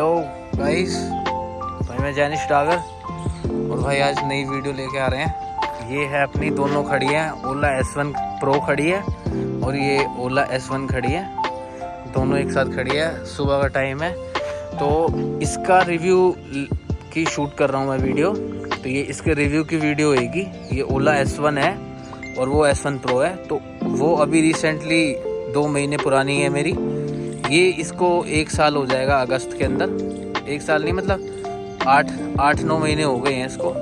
Hello guys, भाई मैं जैनिश डागर और भाई आज नई वीडियो लेके आ रहे हैं। ये है अपनी दोनों खड़ी है, ओला S1 प्रो खड़ी है और ये ओला S1 खड़ी है, दोनों एक साथ खड़ी है। सुबह का टाइम है तो इसका रिव्यू की शूट कर रहा हूँ मैं वीडियो। तो ये इसके रिव्यू की वीडियो होगी। ये ओला S1 है और वो S1 प्रो है। तो वो अभी रिसेंटली 2 महीने पुरानी है मेरी। ये इसको 1 साल हो जाएगा अगस्त के अंदर। 1 साल नहीं, मतलब 8-9 महीने हो गए हैं इसको।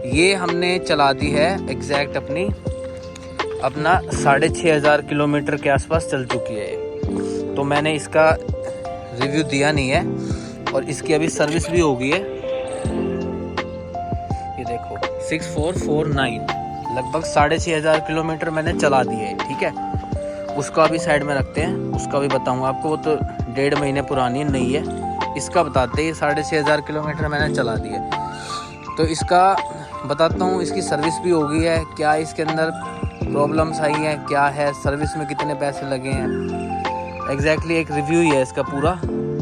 ये हमने चला दी है एग्जैक्ट अपना 6500 किलोमीटर के आसपास चल चुकी है। तो मैंने इसका रिव्यू दिया नहीं है और इसकी अभी सर्विस भी हो गई है। ये देखो 6449, लगभग 6500 किलोमीटर मैंने चला दी है। ठीक है, उसका भी साइड में रखते हैं, उसका भी बताऊंगा आपको। वो तो 1.5 महीने पुरानी नहीं है। इसका बताते हैं 6500 किलोमीटर मैंने चला दी है। तो इसका बताता हूँ, इसकी सर्विस भी हो गई है, क्या इसके अंदर प्रॉब्लम्स आई हैं, क्या है सर्विस में, कितने पैसे लगे हैं। एग्जैक्टली एक रिव्यू ही है इसका पूरा।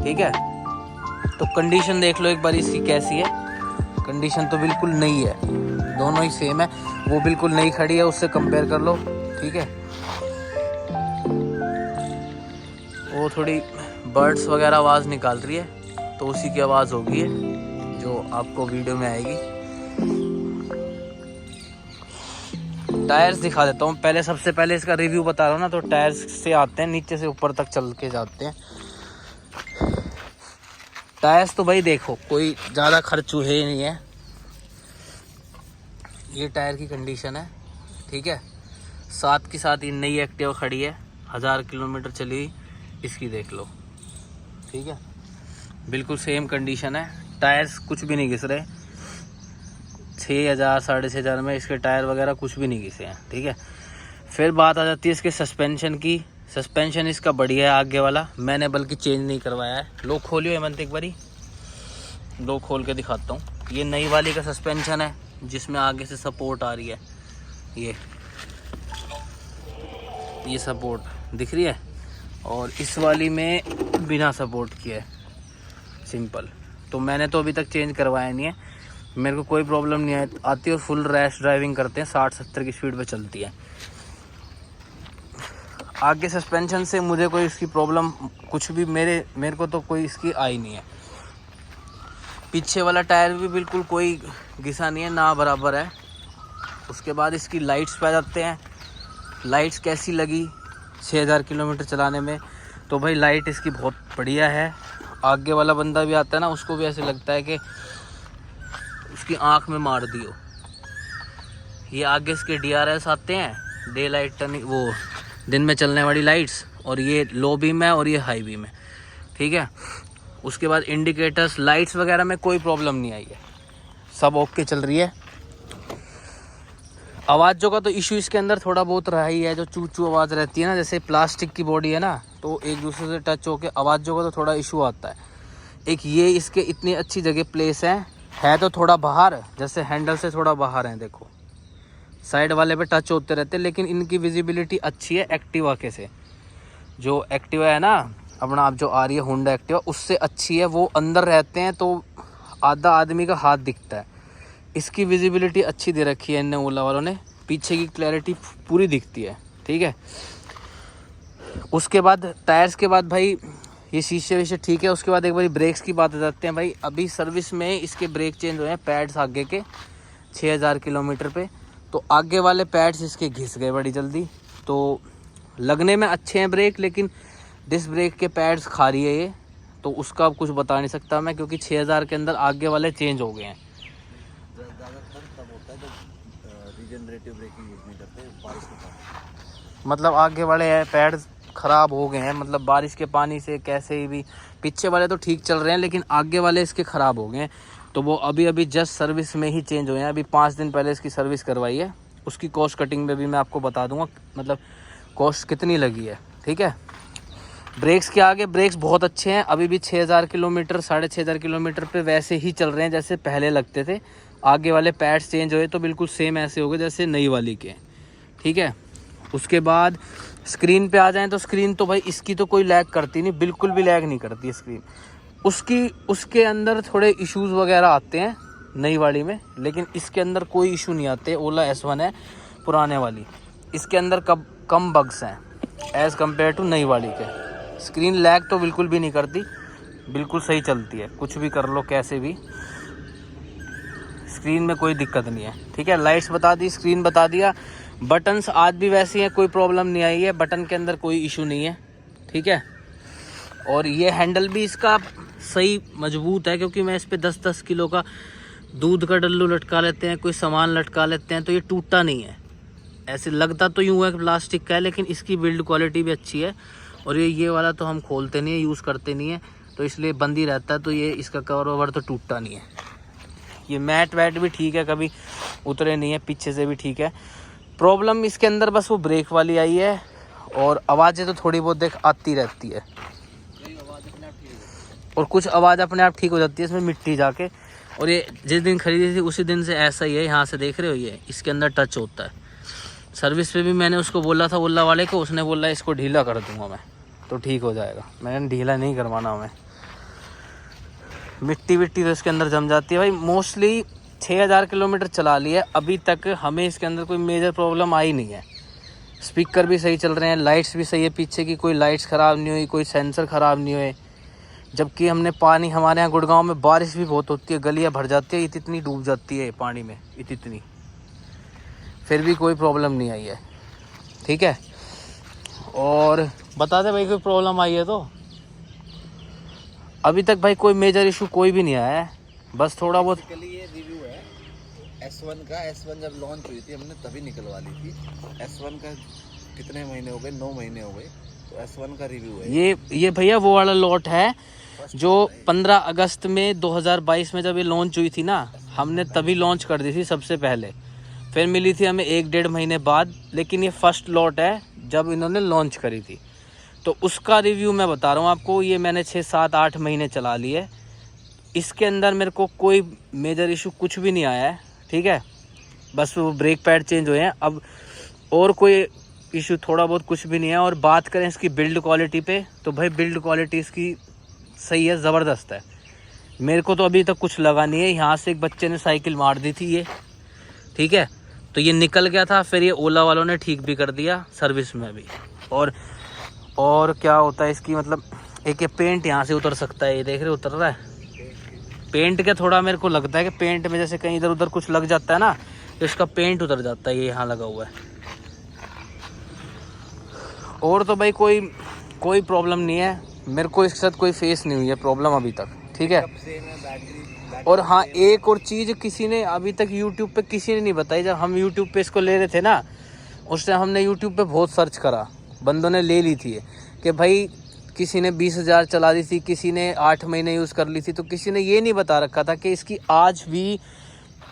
ठीक है, तो कंडीशन देख लो एक बार इसकी कैसी है। कंडीशन तो बिल्कुल नई है, दोनों ही सेम है। वो बिल्कुल नई खड़ी है, उससे कंपेयर कर लो। ठीक है, वो थोड़ी बर्ड्स वगैरह आवाज़ निकाल रही है तो उसी की आवाज़ होगी है जो आपको वीडियो में आएगी। टायर्स दिखा देता हूँ पहले, सबसे पहले इसका रिव्यू बता रहा हूँ ना। तो टायर्स से आते हैं, नीचे से ऊपर तक चल के जाते हैं। टायर्स तो भाई देखो कोई ज़्यादा खर्च हुए ही नहीं है। ये टायर की कंडीशन है। ठीक है, साथ के साथ ये नई एक्टिवा खड़ी है, 1000 किलोमीटर चली, इसकी देख लो। ठीक है, बिल्कुल सेम कंडीशन है। टायर्स कुछ भी नहीं घिस रहे। 6000 6500 में इसके टायर वगैरह कुछ भी नहीं घिसे हैं। ठीक है, फिर बात आ जाती है इसके सस्पेंशन की। सस्पेंशन इसका बढ़िया है आगे वाला, मैंने बल्कि चेंज नहीं करवाया है। लो खोलियो हेमंत एक बारी, लो खोल के दिखाता हूँ। ये नई वाली का सस्पेंशन है जिसमें आगे से सपोर्ट आ रही है। ये सपोर्ट दिख रही है, और इस वाली में बिना सपोर्ट किए सिंपल। तो मैंने तो अभी तक चेंज करवाया नहीं है, मेरे को कोई प्रॉब्लम नहीं आती और फुल रैश ड्राइविंग करते हैं, 60-70 की स्पीड पे चलती है। आगे सस्पेंशन से मुझे कोई इसकी प्रॉब्लम कुछ भी मेरे को तो कोई इसकी आई नहीं है। पीछे वाला टायर भी बिल्कुल कोई घिसा नहीं है, ना बराबर है। उसके बाद इसकी लाइट्स पे आ जाते हैं। लाइट्स कैसी लगी 6000 किलोमीटर चलाने में? तो भाई लाइट इसकी बहुत बढ़िया है। आगे वाला बंदा भी आता है ना, उसको भी ऐसे लगता है कि उसकी आंख में मार दियो। ये आगे इसके DRS आते हैं, डे लाइट टर्निंग, वो दिन में चलने वाली लाइट्स, और ये लो बीम है और ये हाई बीम है। ठीक है, उसके बाद इंडिकेटर्स, लाइट्स वगैरह में कोई प्रॉब्लम नहीं आई है, सब ओके चल रही है। आवाज़ों का तो इशू इसके अंदर थोड़ा बहुत रहा ही है, जो चू चू आवाज़ रहती है ना, जैसे प्लास्टिक की बॉडी है ना, तो एक दूसरे से टच होकर आवाज़ों का तो थोड़ा इशू आता है। एक ये इसके इतनी अच्छी जगह प्लेस है तो थोड़ा बाहर, जैसे हैंडल से थोड़ा बाहर है, देखो साइड वाले पे टच होते रहते हैं, लेकिन इनकी विजिबिलिटी अच्छी है एक्टिवा के से। जो एक्टिवा है ना अपना, आप जो आ रही है होंडा एक्टिवा, उससे अच्छी है। वो अंदर रहते हैं तो आधा आदमी का हाथ दिखता है। इसकी विजिबिलिटी अच्छी दे रखी है इनने, ओला वालों ने। पीछे की क्लैरिटी पूरी दिखती है। ठीक है, उसके बाद टायर्स के बाद भाई ये शीशे वीशे ठीक है। उसके बाद एक बारी ब्रेक्स की बात आ जाते हैं भाई। अभी सर्विस में इसके ब्रेक चेंज हुए हैं, पैड्स आगे के 6000 किलोमीटर पे। तो आगे वाले पैड्स इसके घिस गए बड़ी जल्दी। तो लगने में अच्छे हैं ब्रेक, लेकिन डिस्क ब्रेक के पैड्स खा रही है ये। तो उसका कुछ बता नहीं सकता मैं, क्योंकि 6000 के अंदर आगे वाले चेंज हो गए हैं। रिजनरेटिव ब्रेकिंग यूज नहीं करते बारिश के पानी, मतलब आगे वाले पैड ख़राब हो गए हैं, मतलब बारिश के पानी से कैसे ही भी। पीछे वाले तो ठीक चल रहे हैं, लेकिन आगे वाले इसके ख़राब हो गए हैं। तो वो अभी जस्ट सर्विस में ही चेंज हुए हैं। अभी 5 दिन पहले इसकी सर्विस करवाई है। उसकी कॉस्ट कटिंग में भी मैं आपको बता दूंगा, मतलब कॉस्ट कितनी लगी है। ठीक है, ब्रेक्स के आगे ब्रेक्स बहुत अच्छे हैं। अभी भी 6000 किलोमीटर 6500 किलोमीटर पे वैसे ही चल रहे हैं जैसे पहले लगते थे। आगे वाले पैड्स चेंज हुए तो बिल्कुल सेम ऐसे हो गए जैसे नई वाली के। ठीक है, उसके बाद स्क्रीन पे आ जाएं तो स्क्रीन तो भाई इसकी तो कोई लैग करती नहीं, बिल्कुल भी लैग नहीं करती स्क्रीन। उसके अंदर थोड़े इश्यूज वगैरह आते हैं नई वाली में, लेकिन इसके अंदर कोई इशू नहीं आते। ओला S1 है पुराने वाली, इसके अंदर कम बग्स हैं एज़ कम्पेयर टू नई वाली के। स्क्रीन लैग तो बिल्कुल भी नहीं करती, बिल्कुल सही चलती है, कुछ भी कर लो कैसे भी, स्क्रीन में कोई दिक्कत नहीं है। ठीक है, लाइट्स बता दी, स्क्रीन बता दिया, बटन्स आज भी वैसी हैं, कोई प्रॉब्लम नहीं आई है, बटन के अंदर कोई इशू नहीं है। ठीक है, और ये हैंडल भी इसका सही मजबूत है, क्योंकि मैं इस पर 10-10 किलो का दूध का डल्लू लटका लेते हैं, कोई सामान लटका लेते हैं, तो ये टूटता नहीं है। ऐसे लगता तो यूँ है कि प्लास्टिक का है, लेकिन इसकी बिल्ड क्वालिटी भी अच्छी है। और ये वाला तो हम खोलते नहीं है, यूज़ करते नहीं है, तो इसलिए बंद ही रहता है, तो ये इसका कवर ओवर तो टूटता नहीं है। ये मैट वैट भी ठीक है, कभी उतरे नहीं है, पीछे से भी ठीक है। प्रॉब्लम इसके अंदर बस वो ब्रेक वाली आई है, और आवाज़ें तो थोड़ी बहुत देख आती रहती है, और कुछ आवाज़ अपने आप ठीक हो जाती है इसमें मिट्टी जाके। और ये जिस दिन खरीदी थी उसी दिन से ऐसा ही है, यहाँ से देख रहे हो ये इसके अंदर टच होता है। सर्विस पे भी मैंने उसको बोला था ओला वाले को, उसने बोला इसको ढीला कर दूंगा मैं तो ठीक हो जाएगा। मैंने ढीला नहीं करवाना हमें, मिट्टी विट्टी तो इसके अंदर जम जाती है भाई। मोस्टली 6000 किलोमीटर चला लिया, अभी तक हमें इसके अंदर कोई मेजर प्रॉब्लम आई नहीं है। स्पीकर भी सही चल रहे हैं, लाइट्स भी सही है, पीछे की कोई लाइट्स ख़राब नहीं हुई, कोई सेंसर ख़राब नहीं हुए। जबकि हमने पानी, हमारे यहाँ गुड़गांव में बारिश भी बहुत होती है, गलियाँ भर जाती है, इतनी डूब जाती है पानी में, इतनी, फिर भी कोई प्रॉब्लम नहीं आई है। ठीक है, और बता दे भाई कोई प्रॉब्लम आई है तो अभी तक भाई कोई मेजर इशू कोई भी नहीं आया है, बस थोड़ा बहुत। ये रिव्यू है S1 का। S1 जब लॉन्च हुई थी हमने तभी निकलवा ली थी। S1 का कितने महीने हो गए, 9 महीने हो गए, तो S1 का रिव्यू है ये भैया वो वाला लॉट है जो 15 अगस्त में 2022 में जब ये लॉन्च हुई थी ना, हमने तभी लॉन्च कर दी थी सबसे पहले, फिर मिली थी हमें 1-1.5 महीने बाद, लेकिन ये फर्स्ट लॉट है जब इन्होंने लॉन्च करी थी, तो उसका रिव्यू मैं बता रहा हूँ आपको। ये मैंने 6-7-8 महीने चला लिए, इसके अंदर मेरे को कोई मेजर इशू कुछ भी नहीं आया है। ठीक है, बस वो ब्रेक पैड चेंज हुए हैं अब, और कोई इशू थोड़ा बहुत कुछ भी नहीं है। और बात करें इसकी बिल्ड क्वालिटी पे, तो भाई बिल्ड क्वालिटी इसकी सही है, ज़बरदस्त है। मेरे को तो अभी तक कुछ लगा नहीं है। यहाँ से एक बच्चे ने साइकिल मार दी थी ये, ठीक है, तो ये निकल गया था, फिर ये ओला वालों ने ठीक भी कर दिया सर्विस में भी। और क्या होता है इसकी, मतलब एक ये पेंट यहाँ से उतर सकता है, ये देख रहे उतर रहा है पेंट का। थोड़ा मेरे को लगता है कि पेंट में जैसे कहीं इधर उधर कुछ लग जाता है ना, तो इसका पेंट उतर जाता है, ये यहाँ लगा हुआ है। और तो भाई कोई प्रॉब्लम नहीं है, मेरे को इसके साथ कोई फेस नहीं हुई है प्रॉब्लम अभी तक। ठीक है, और हाँ एक और चीज़ किसी ने अभी तक यूट्यूब पे किसी ने नहीं बताई। जब हम यूट्यूब पे इसको ले रहे थे ना, उस टाइम हमने यूट्यूब पे बहुत सर्च करा, बंदों ने ले ली थी कि भाई किसी ने 20,000 चला दी थी, किसी ने 8 महीने यूज़ कर ली थी, तो किसी ने ये नहीं बता रखा था कि इसकी आज भी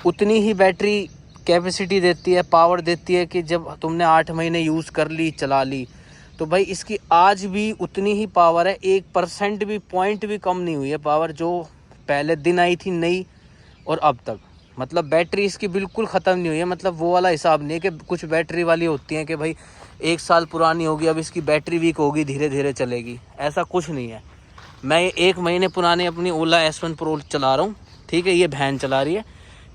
उतनी ही बैटरी कैपेसिटी देती है, पावर देती है कि जब तुमने 8 महीने यूज़ कर ली, चला ली, तो भाई इसकी आज भी उतनी ही पावर है। 1% भी पॉइंट भी कम नहीं हुई है पावर, जो पहले दिन आई थी नई और अब तक। मतलब बैटरी इसकी बिल्कुल ख़त्म नहीं हुई है। मतलब वो वाला हिसाब नहीं है कि कुछ बैटरी वाली होती हैं कि भाई 1 साल पुरानी होगी, अब इसकी बैटरी वीक होगी, धीरे धीरे चलेगी, ऐसा कुछ नहीं है। मैं 1 महीने पुरानी अपनी ओला S1 Pro चला रहा हूँ, ठीक है, ये बहन चला रही है।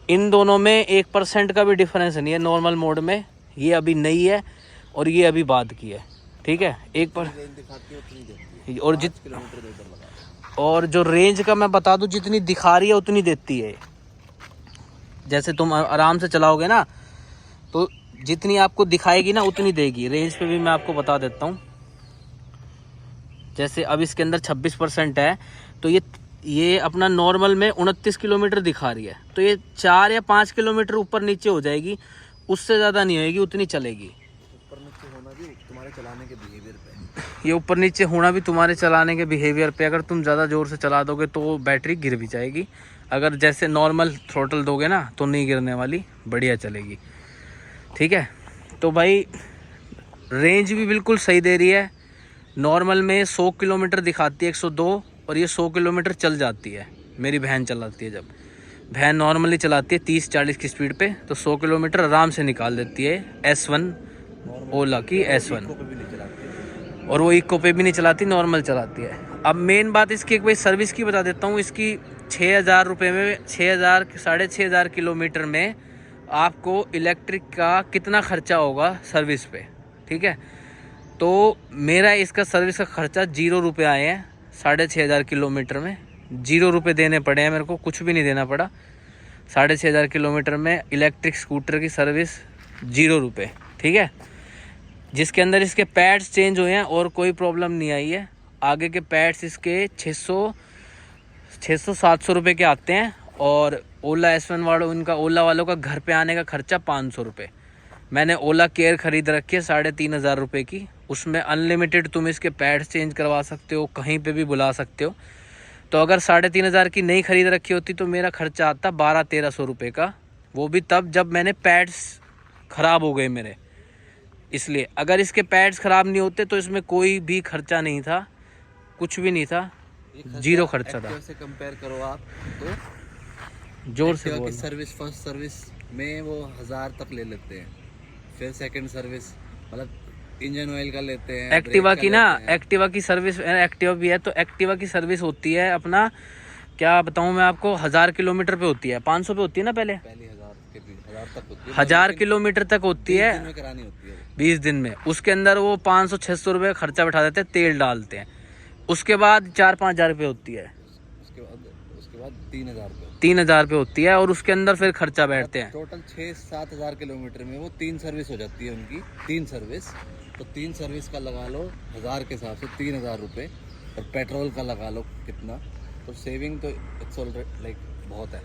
इन दोनों में 1% का भी डिफरेंस नहीं है नॉर्मल मोड में। ये अभी नई है और ये अभी बाद की है, ठीक है। और जो रेंज का मैं बता दूं, जितनी दिखा रही है उतनी देती है। जैसे तुम आराम से चलाओगे ना, तो जितनी आपको दिखाएगी ना उतनी देगी। रेंज पे भी मैं आपको बता देता हूँ। जैसे अब इसके अंदर 26% है, तो ये अपना नॉर्मल में 29 किलोमीटर दिखा रही है, तो ये 4 या 5 किलोमीटर ऊपर नीचे हो जाएगी, उससे ज़्यादा नहीं होएगी, उतनी चलेगी। ऊपर नीचे होना भी तुम्हारे चलाने के बिहेवियर पे। ये ऊपर नीचे होना भी तुम्हारे चलाने के बिहेवियर पे। अगर तुम ज़्यादा ज़ोर से चला दोगे तो बैटरी गिर भी जाएगी। अगर जैसे नॉर्मल थ्रोटल दोगे ना तो नहीं गिरने वाली, बढ़िया चलेगी, ठीक है। तो भाई रेंज भी बिल्कुल सही दे रही है। नॉर्मल में 100 किलोमीटर दिखाती है, 102, और ये 100 किलोमीटर चल जाती है। मेरी बहन चलाती है, जब बहन नॉर्मली चलाती है 30-40 की स्पीड पे, तो 100 किलोमीटर आराम से निकाल देती है S1 ओला की S1। और वो इको पे भी नहीं चलाती, नॉर्मल चलाती है। अब मेन बात इसकी एक भाई सर्विस की बता देता हूँ। इसकी 6,000 रुपये में 6,000 6,500 किलोमीटर में आपको इलेक्ट्रिक का कितना खर्चा होगा सर्विस पे, ठीक है। तो मेरा इसका सर्विस का खर्चा 0 रुपये आए हैं 6,500 किलोमीटर में। 0 रुपये देने पड़े हैं मेरे को, कुछ भी नहीं देना पड़ा। 6,500 किलोमीटर में इलेक्ट्रिक स्कूटर की सर्विस 0 रुपये, ठीक है। जिसके अंदर इसके पैड्स चेंज हुए हैं और कोई प्रॉब्लम नहीं आई है। आगे के पैड्स इसके 600-700 रुपये के आते हैं। और ओला S1 वालों, उनका ओला वालों का घर पे आने का खर्चा 500 रुपये। मैंने ओला केयर ख़रीद रखी है 3,500 रुपये की। उसमें अनलिमिटेड तुम इसके पैड्स चेंज करवा सकते हो, कहीं पे भी बुला सकते हो। तो अगर 3,500 की नहीं ख़रीद रखी होती तो मेरा खर्चा आता 1,200-1,300 रुपये का। वो भी तब जब मैंने पैड्स ख़राब हो गए मेरे। इसलिए अगर इसके पैड्स ख़राब नहीं होते तो इसमें कोई भी खर्चा नहीं था, कुछ भी नहीं था, 0 खर्चा था। से कंपेयर करो आप तो जोर से बोल। सर्विस फर्स्ट सर्विस में वो 1,000 तक ले लेते हैं, फिर सेकंड सर्विस मतलब इंजन ऑयल का लेते हैं। एक्टिवा की ना, एक्टिवा की सर्विस, एक्टिवा भी है तो एक्टिवा की सर्विस होती है अपना, क्या बताऊं मैं आपको, 1,000 किलोमीटर पे होती है। 500 पे होती है ना पहले 1,000 तक होती है, 1,000 किलोमीटर तक होती है, 20 दिन में करानी होती है 20 दिन में। उसके अंदर वो 500-600 रुपये खर्चा बैठा देते हैं, तेल डालते हैं। उसके बाद 4-5 हज़ार रुपये होती है। उसके बाद 3,000 रुपये 3,000 रुपये होती है और उसके अंदर फिर खर्चा बैठते हैं। टोटल 6-7 हज़ार किलोमीटर में वो 3 सर्विस हो जाती है उनकी, 3 सर्विस। तो 3 सर्विस का लगा लो 1,000 के हिसाब से 3,000 रुपये, और पेट्रोल का लगा लो कितना, तो सेविंग तो इट्स ऑलरेडी लाइक बहुत है।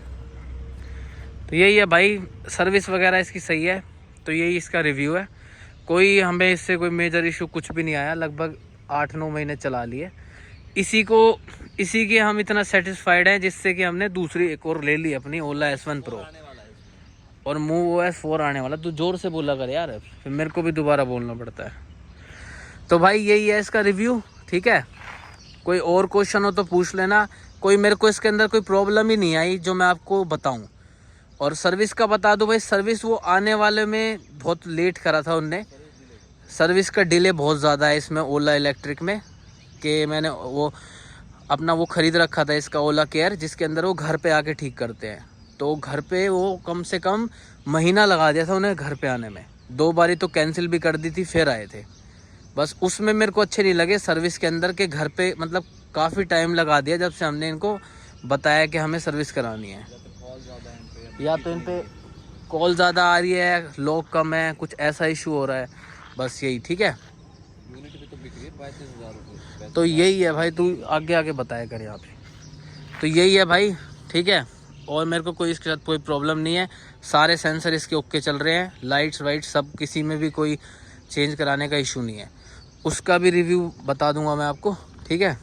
तो यही है भाई, सर्विस वगैरह इसकी सही है। तो यही इसका रिव्यू है। कोई हमें इससे कोई मेजर इशू कुछ भी नहीं आया। लगभग 8-9 महीने चला लिए इसी के हम इतना सेटिस्फाइड हैं, जिससे कि हमने दूसरी एक और ले ली अपनी ओला S1 Pro और MoveOS 4 आने वाला। तू जोर से बोला कर यार, फिर मेरे को भी दोबारा बोलना पड़ता है। तो भाई यही है इसका रिव्यू, ठीक है। कोई और क्वेश्चन हो तो पूछ लेना। कोई मेरे को इसके अंदर कोई प्रॉब्लम ही नहीं आई जो मैं आपको बताऊं। और सर्विस का बता दूं भाई, सर्विस वो आने वाले में बहुत लेट करा था उनने। सर्विस का डिले बहुत ज़्यादा है इसमें ओला इलेक्ट्रिक में, कि मैंने वो अपना वो ख़रीद रखा था इसका ओला केयर, जिसके अंदर वो घर पे आके ठीक करते हैं। तो घर पे वो कम से कम महीना लगा दिया था उन्हें घर पे आने में। 2 बारी तो कैंसिल भी कर दी थी, फिर आए थे। बस उसमें मेरे को अच्छे नहीं लगे सर्विस के अंदर के घर पे, मतलब काफ़ी टाइम लगा दिया जब से हमने इनको बताया कि हमें सर्विस करानी है। या तो इन पे कॉल ज़्यादा आ रही है, लोग कम है, कुछ ऐसा इशू हो रहा है, बस यही, ठीक है। यूनिट भी तो बिक रही है 35,000 रुपये। तो यही है भाई, तू आगे आगे बताया कर यहाँ पे। तो यही है भाई, ठीक है। और मेरे को कोई इसके साथ कोई प्रॉब्लम नहीं है। सारे सेंसर इसके ओके चल रहे हैं, लाइट्स वाइट सब, किसी में भी कोई चेंज कराने का इशू नहीं है। उसका भी रिव्यू बता दूंगा मैं आपको, ठीक है।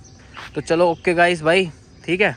तो चलो ओके गाइस भाई, ठीक है।